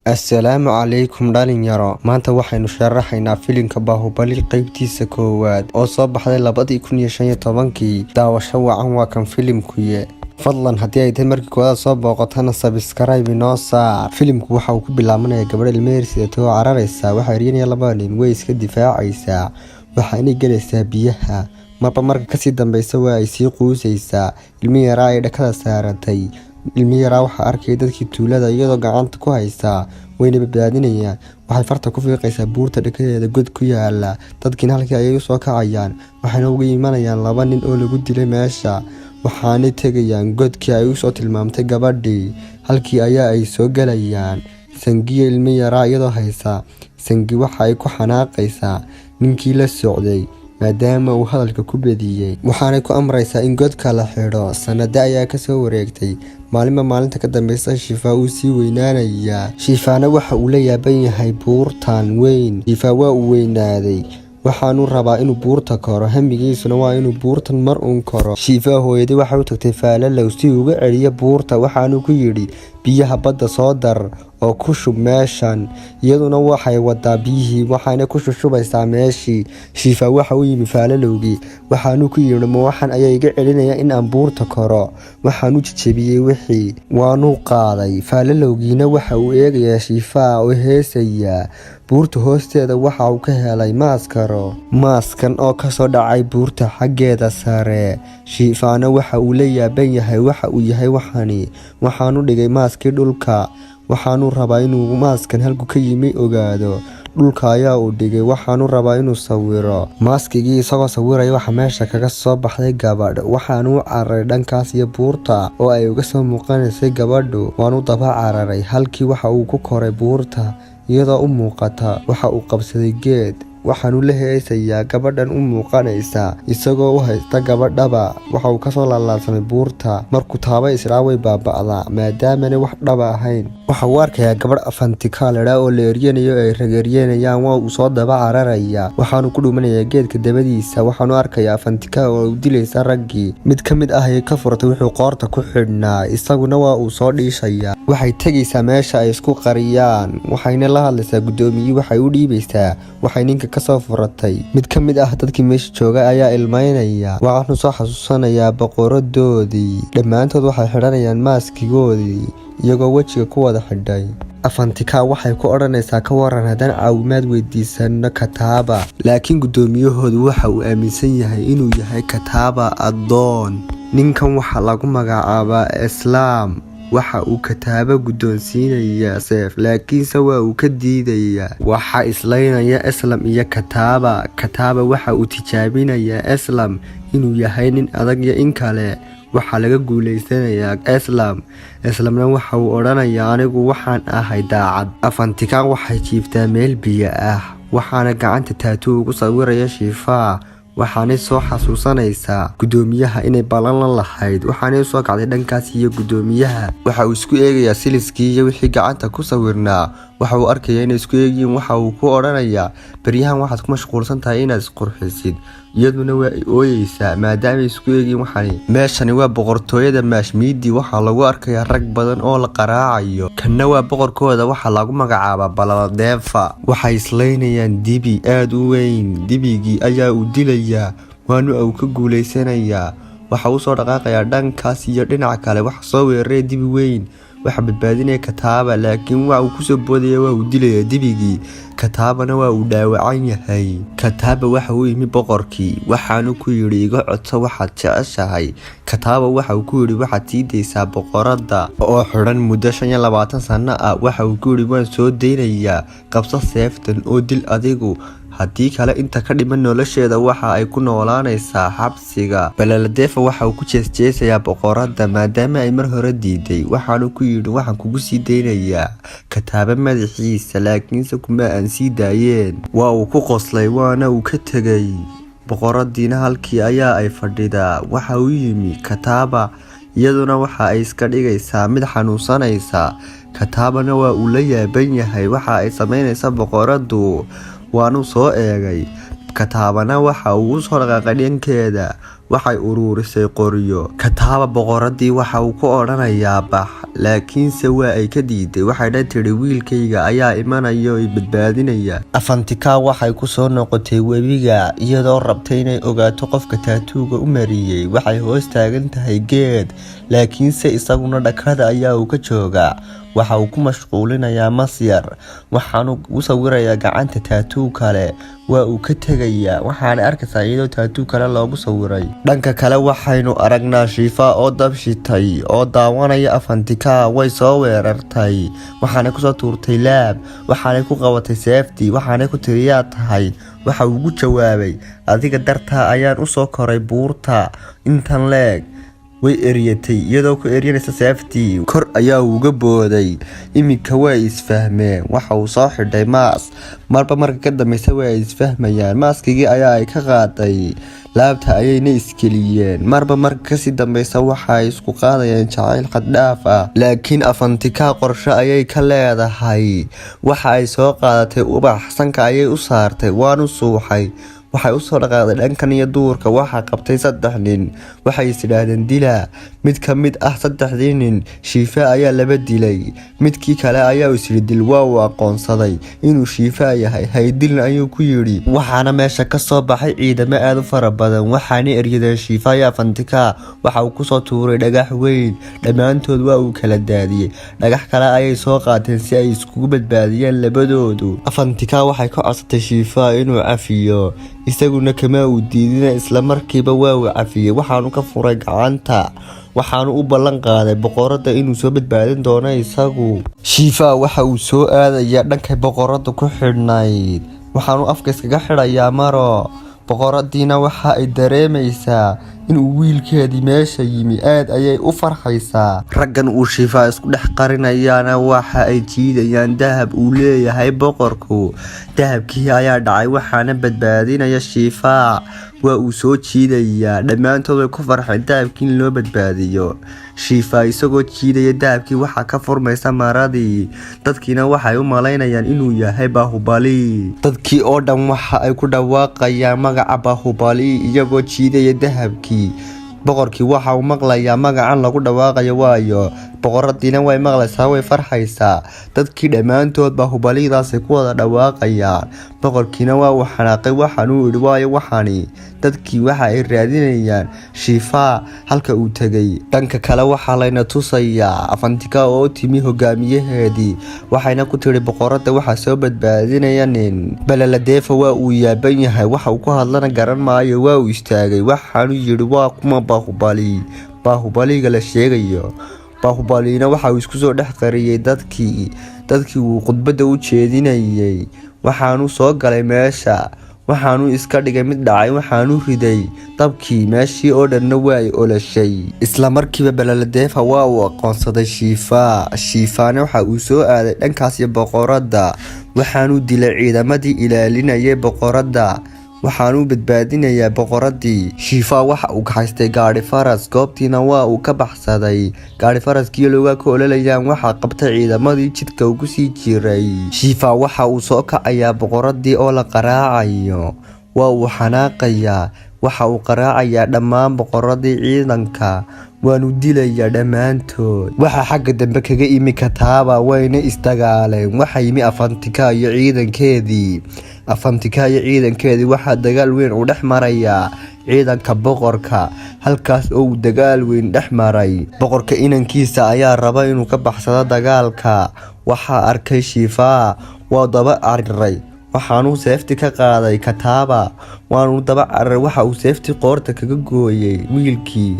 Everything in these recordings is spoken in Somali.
Assalaamu calaykum dhalinyaro. Maanta waxaynu sharaxaynaa filimka Baahubali qaybtiisa koowaad oo soo baxday 2015. Daawasho wacan waa kan filimkuye. Fadlan haddii ay tahay markii koowaad soo booqatana subscribe inoo saar. Filimku waxa uu ku bilaabanayaa gabadh ilmeheersidato oo cararaysa. Waxay riyanaya laba nin way iska difaacaysaa. Waxaanay galaysaa biyaha. Marka kasii dambeysa waa ay sii quusaysaa. Ilmi yaraa ay dhakada saarantay. Ilmi yaraa waxa arkay dadkii tuulada iyadoo gacanta ku haysta wayna badbaadinayaan. Waxay farta ku fiiqaysaa buurta dhakadeeda god ku yaala. Dadkiina halkii ayay u soo kacayaan. Waxayna uga imanayaan laba nin oo lagu dilay meesha. Waxaanay tegayaan godkii ay u soo tilmaamtay gabadhii. Halkii ayaa ay soo galayaan. Sangiya ilmi yaraa iyadoo haysa. Sangi waxa ay ku xanaaqaysaa ninkii la socday maadaama uu hadalka ku badiyay. Waxaanay ku amraysaa in godka la xidho. Sanada ayaa ka soo wareegtay. Maalinta ka dambeysa Shifa uu sii weynaanaya. Shifana waxa uu la yaaban yahay buurtan weyn. Shifa waa uu weynaaday. Waxaanu rabaa inuu buurta koro. Hamigiisuna waa inuu buurtan mar uun koro. Shifa hooyadii waxa uu tagtay Faalalow si uu uga celiyo buurta. Waxaanu ku yidhi biyaha badda soo dar oo ku shub meeshan. Iyaduna waxay wadaa biyihii waxaana ku shubeysaa meeshii. Shifa waxa uu yimi Faalalowgii. Waxaanu ku yidhi ma waxan ayaa iga celinaya in aan buurta koro. Waxaanu jajabiyay wixii. Waanu qaaday. Faalalowgiina waxa uu eegayaa Shifa oo heesaya. Buurta hoosteeda waxa uu ka helay maaskaro. Maaskan oo ka soo dhacay buurta xaggeeda sare. Shifana waxa uu la yaaban yahay waxa uu yahay waxani. Waxaanu dhigay maaskii dhulka. Waxaanu rabaa inuu maaskan halku ka yimi ogaado. Dhulka ayaa uu dhigay. Waxaanu rabaa inuu sawiro. Maaskigii isagoo sawiraya waxa meesha kaga soo baxday gabadh. Waxaanu cararay dhankaas iyo buurta oo ay uga soo muuqanaysay gabadhu. Waanu daba cararay. Halkii waxa uu ku koray buurta iyadoo u muuqata. Waxa uu qabsaday geed. Waxaanu la heesayaa gabadhan u muuqanaysa isagoo u haysta gabadhaba. Waxa uu ka soo laalaasamay buurta. Markuu taabay israa way baaba'daa maadaama wax dhaba ahayn. Waxa uu arkayaa gabadh afantika leh oo la eryanayo ay rageeryanayaan. Waa uu soo daba cararaya. Waxaanu ku dhumanayaa geedka dabadiisa. Waxaanu arkayaa afantika oo dilaysa raggii. Mid ka mid ah ay ka furtay wuxuu qoorta ku xidhnaa. Isaguna waa uu soo dhiishaya. Waxay tegaysaa meesha ay isku qariyaan. Waxayna la hadlaysaa gudoomiyihii. Waxay u dhiibaysaa waxay ninka ka soo furatay. Mid ka mid ah dadkii meesha jooga ayaa ilmeynaya. Waxaanu soo xasuusanayaa boqoradoodii. Dhammaantood waxay xidhanayaan maaskigoodii iyagoo wejiga ku wada xidhay. Afantika waxay ku odhanaysaa ka waran haddaan caawimaad weydiisano Kataaba. Laakiin gudoomiyahoodu waxa uu aaminsan yahay inuu yahay Kataaba addoon. Ninkan waxa lagu magacaabaa Islaam. Waxa uu Kataaba guddoonsiinaya seef laakiinse waa uu ka diidaya. Waxa islaynaya Islam iyo Kataaba. Kataaba waxa uu tijaabinayaa Islam inuu yahay nin adag iyo in kale. Waxa laga guuleysanayaa Islam. Islamna waxa uu odhanayaa anigu waxaan ahay daacad. Afantika waxay jiiftaa meel biyo ah. Waxaana gacanta tattoo ugu sawiraya Shifa. Waxaanay soo xasuusanaysaa gudoomiyaha inay ballan la lahayd. Waxaanay soo kacday dhankaas iyo gudoomiyaha. Waxa uu isku eegayaa siliskii iyo wixii gacanta ku sawirnaa. Waxa uu arkayaa inay isku eegiin. Waxa uu ku odhanayaa baryahan waxaad ku mashquulsan tahay inaad isqurxisid. Iyaduna waa ay ooyeysaa maadaama isku eegiin waxani. Meeshani waa boqortooyada Maashmiidi. Waxa lagu arkayaa rag badan oo la qaraacayo. Kanna waa boqorkooda waxa lagu magacaabaa Baladeefa. Waxay islaynayaan dibi aad u weyn. Dibigii ayaa uu dilaya. Waanu uu ka guuleysanayaa. Waxa uu soo dhaqaaqayaa dhankaas iyo dhinaca kale. Waxa soo weeraray dibi weyn. Waxa badbaadinaya Kataaba laakiin waa uu ku soo boodaya waa uu dilaya dibigii. Kataabana waa uu dhaawacan yahay. Kataaba waxa uu yimi boqorkii. Waxaanu ku yidhi iga codso waxaad jeceshahay. Kataaba waxa uu ku yidhi waxaad tiidaysaa boqoradda oo xidhan muddo 25 sano ah. Waxa uu ku yidhi waan soo daynayaa. Qabso seeftan oo dil adigu. haddii kale inta ka dhiman nolosheeda waxa ay ku noolaanaysaa xabsiga. Baladeefa waxa uu ku jeesjeesayaa boqoradda maadaama ay mar hore diiday. Waxaanu ku yidhi waxaan kugu sii daynayaa Kataaba madaxiisa laakiinse kuma aan sii daayeen. Waa uu ku qoslay waana uu ka tegay. Boqoradiina halkii ayaa ay fadhidaa. Waxa uu yimi Kataaba. Iyaduna waxa ay iska dhigaysaa mid xanuunsanaysa. Kataabana waa uu la yaaban yahay waxa ay sameynaysaa boqoradu. Waanu soo eegay. Kataabana waxa uu soo dhaqaaqay dhankeeda. waxay uruurisay qoryo. Kataaba boqoradii waxa uu ku odhanayaa bax, laakiinse waa ay ka diiday. Waxayna tiri wiilkayga ayaa imanaya oo badbaadinaya. Afantika waxay ku soo noqotay webiga iyadoo rabtay inay ogaato qofka taatuuga u mariyay. Waxay hoos taagan tahay geed, laakiinse isaguna dhakada ayaa uu ka joogaa. waxa uu ku mashquulinayaa masyar, waxaanu u sawirayaa gacanta tattoo kale, waa uu ka tegayaa. waxaana arkaysaa iyadoo tattoo kale loogu sawiray. dhanka kale waxaynu aragnaa Shifa oo dab shitay oo daawanaya Afantika. way soo weerartay, waxaana kusoo tuurtay laab, waxaana ku qabatay safety, waxaana ku tiriyaa tahay. waxa uu ugu jawaabay, adiga dartaa ayaan u soo koray buurta intan leeg. way eriyatay iyadoo ku eriyanaysa safety, kor ayaa uga booday. iminka way isfahmeen, waxa uu soo xidhay maas, marba marka ka dambaysa way isfahmayaan. maaskigii ayaa ay ka qaaday, laabta ayayna iskeliyeen. marba marka kasii dambaysa waxay isku qaadayeen jacayl xaddhaaf ah. laakiin Afantika qorshe ayay ka leedahay. waxa ay soo qaadatay ubax, sanka ayay u saartay, waanu suuxay. waxay u soo dhaqaaqday dhankan iyo duurka. waxaa qabtay 3 nin, waxay is idhaahdeen dila. mid ka mid ah 3dii nin Shifa ayaa laba dilay, midkii kale ayaa isiri dil. waa uu aqoonsaday inuu Shifa yahay, haydilna ayuu ku yidhi. waxaana meesha ka soo baxay ciidamo aad u fara badan, waxaana eryadeen Shifa iyo Afantika. waxa uu kusoo tuuray dhagax weyn, dhammaantood waa uu kala daadiyey. dhagax kale ayay soo qaateen si ay iskugu badbaadiyaan labadoodu. Afantika waxay ka codsatay Shifa inuu cafiyo, isaguna kama uu diidina, isla markiiba waa uu cafiyey. waxaanu ka furay gacanta, waxaanu u ballan qaaday boqorada inuu soo badbaadin doono isagu. Shifa waxa uu soo aadayaa dhankay boqorada ku xidhnayd, waxaanu afka iskaga xidhayaa maro. boqoradiina waxa ay dareemaysaa inuu wiilkeedii meesha yimi, aad ayay u farxaysaa. raggan uu Shifa isku dhex qarinayaana waxa ay jiidayaan dahab uu leeyahay boqorku. dahabkii ayaa dhacay, waxaana badbaadinaya Shifa. waa uu soo jiidayaa, dhammaantood way ku farxeen dahabkii in loo badbaadiyo. Shifa isagoo jiidaya dahabkii waxaa ka furmaysa maradii, dadkiina waxay u malaynayaan inuu yahay Bahubali. dadkii oo dhan waxa ay ku dhawaaqayaan magaca Bahubali iyagoo jiidaya dahabkii. boqorkii waxa uu maqlayaa magacan lagu dhawaaqayo, waayo boqoradiina way maqlaysaa, way farxaysaa. dadkii dhammaantood Bahubalidaasay ku wada dhawaaqayaan. boqorkiina waa uu xanaaqay, waxaanuu yidhi waayo waxani. dadkii waxa ay raadinayaan Shifa halka uu tegay. dhanka kale waxaa layna tusayaa Afantika oo timi hogaamiyaheedii, waxayna ku tiri boqorada waxaa soo badbaadinaya nin. Balaladeefa waa uu yaaban yahay, waxa uu ku hadlana garan maayo. waa uu istaagay, waxaanu yidhi waa kuma Bahubali, Bahubaliga la sheegayo. Bahubalina waxa uu isku soo dhex qariyay dadkii uu khudbada u jeedinayay. waxaanu soo galay meesha, waxaanu iska dhigay mid dhacay, waxaanu riday dabkii. meeshii oo dhanna waa ay olashay. isla markiiba Balaladeefa waa uu aqoonsaday Shifa. Shifana waxa uu soo aaday dhankaas iyo boqorada, waxaanu dilay ciidamadii ilaalinayay boqorada, waxaanu badbaadinayaa boqoradii. Shifa waxa uu ka haystay gaari faras, goobtiina waa uu ka baxsaday. gaari faraskii looga ka ololayaan waxa qabtay ciidamadii jidka ugu sii jiray. Shifa waxa uu soo kacayaa boqoradii oo la qaraacayo, waa uu xanaaqayaa, waxa uu qaraacayaa dhammaan boqoradii ciidanka, waanu dilayaa dhammaantood. waxaa xagga dambe kaga imi Kataaba, wayna isdagaaleen. waxa yimi Afantika iyo ciidankeedii. Afantika iyo ciidankeedii waxaa dagaal weyn u dhex marayaa ciidanka boqorka, halkaas oo uu dagaal weyn dhex maray. boqorka inankiisa ayaa raba inuu ka baxsado dagaalka. waxaa arkay Shifa, waa daba cararay, waxaanu safety ka qaaday Kataaba, waanu daba cararay. waxa uu safety qoorta kaga gooyay wiilkii.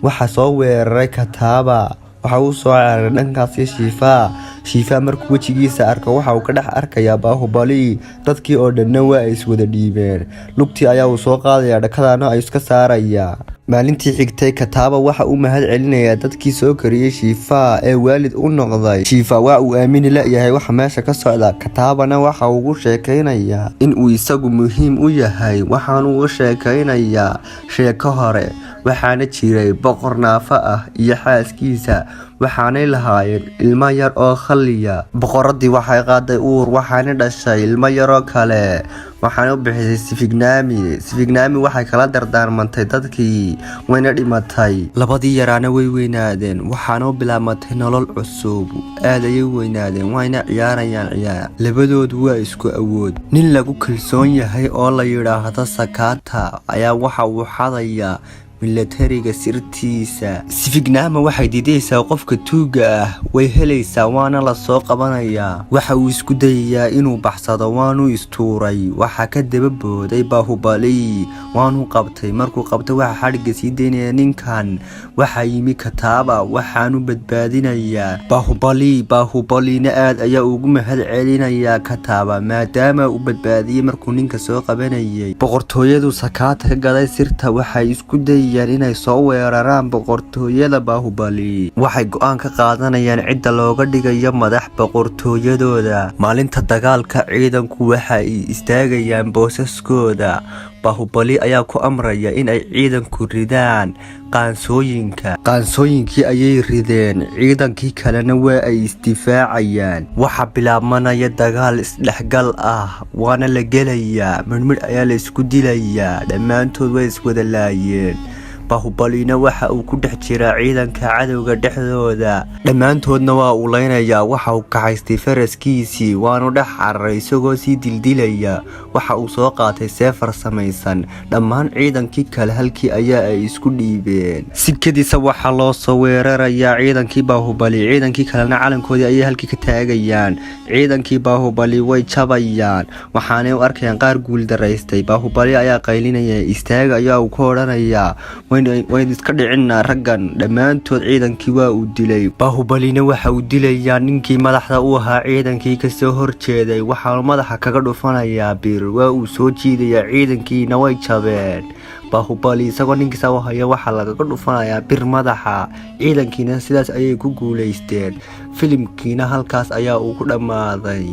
waxa soo weeraray Kataaba, waxa uu soo cararay dhankaasi Shifa. Shifa markuu wejigiisa arko waxa uu ka dhex arkayaa Bahubali. dadkii oo dhanna waa ay iswada dhiibeen. lugtii ayaa uu soo qaadayaa, dhakadaana ay iska saarayaa. maalintii xigtay Kataaba waxa uu mahad celinayaa dadkii soo kariyay Shifa ee waalid u noqday. Shifa waa uu aamini layahay waxa meesha ka socda. Kataabana waxa uu ugu sheekaynayaa in uu isagu muhiim u yahay, waxaanu uga sheekaynayaa sheeko hore. waxaana jiray boqor naafa ah iyo xaaskiisa, waxaanay lahaayeen ilmo yar oo khaliya. boqoradii waxay qaaday uur waxaana dhashay ilmo yaroo kale waxaana u bixisay Sifignaami waxay kala dardaarmantay dadkii wayna dhimatay. labadii yaraana way weynaadeen waxaana u bilaabmatay nolol cusub. aad ayay weynaadeen wayna ciyaarayaan ciyaar. labadoodu waa isku awood. nin lagu kalsoon yahay oo la yiraahdo Sakata ayaa waxa uu xadaya milatariga sirtiisa. Sifignaami waxay diidaysaa qofka tuuga ah way helaysaa waana la soo qabanayaa. waxa uu isku dayayaa inuu baxsado waanu istuuray. waxa ka daba booday Baahubali waanu qabtay. markuu qabtay waxa xadhiga sii daynaya ninkan. waxa yimi Kataba waxaanu badbaadinayaa Baahubalina aad ayaa ugu mahad celinaya Kataba maadaama uu badbaadiyay markuu ninka soo qabanayay. boqortooyadu Sakata ka gaday sirta waxay isku dayayaan inay soo weeraraan boqortooyada Baahubali. waxay go'aan ka qaadanayaan cidda looga dhigayo madax boqortooyadooda. maalinta dagaalka ciidanku waxa ay istaagayaan boosaskooda. Baahubali ayaa ku amraya in ay ciidanku ridaan qaansooyinkii ayay rideen. ciidankii kalena waa ay isdifaacayaan. waxa bilaabmanaya dagaal isdhexgal ah waana la gelayaa. midhmidh ayaa la isku dilayaa. dhammaantood way iswada laayeen. Baahubalina waxa uu ku dhex jiraa ciidanka cadowga dhexdooda. dhammaantoodna waa uu leynayaa. waxa uu kaxaystay faraskiisii waanu dhex cararay isagoo sii dildilaya. waxa uu soo qaatay seefar samaysan. dhammaan ciidankii kale halkii ayaa ay isku dhiibeen. sikadiisa waxaa loo soo weerarayaa ciidankii Baahubali. ciidankii kalena calankoodii ayay halkii ka taagayaan. ciidankii Baahubali way jabayaan waxaanay u arkayaan qaar guul daraystay. Baahubali ayaa qaylinaya istaaga ayaa uu ka odhanayaa wayn iska dhicinaa raggan. dhammaantood ciidankii waa uu dilay. Baahubalina waxa uu dilayaa ninkii madaxda u ahaa ciidankii kasoo horjeeday. waxaanu madaxa kaga dhufanayaa bir. waa uu soo jiidayaa ciidankiina way jabeen. Baahubali isagoo ninkiisa u haya waxaa lagaga dhufanayaa bir madaxa. ciidankiina sidaas ayay ku guulaysteen. filimkiina halkaas ayaa uu ku dhammaaday.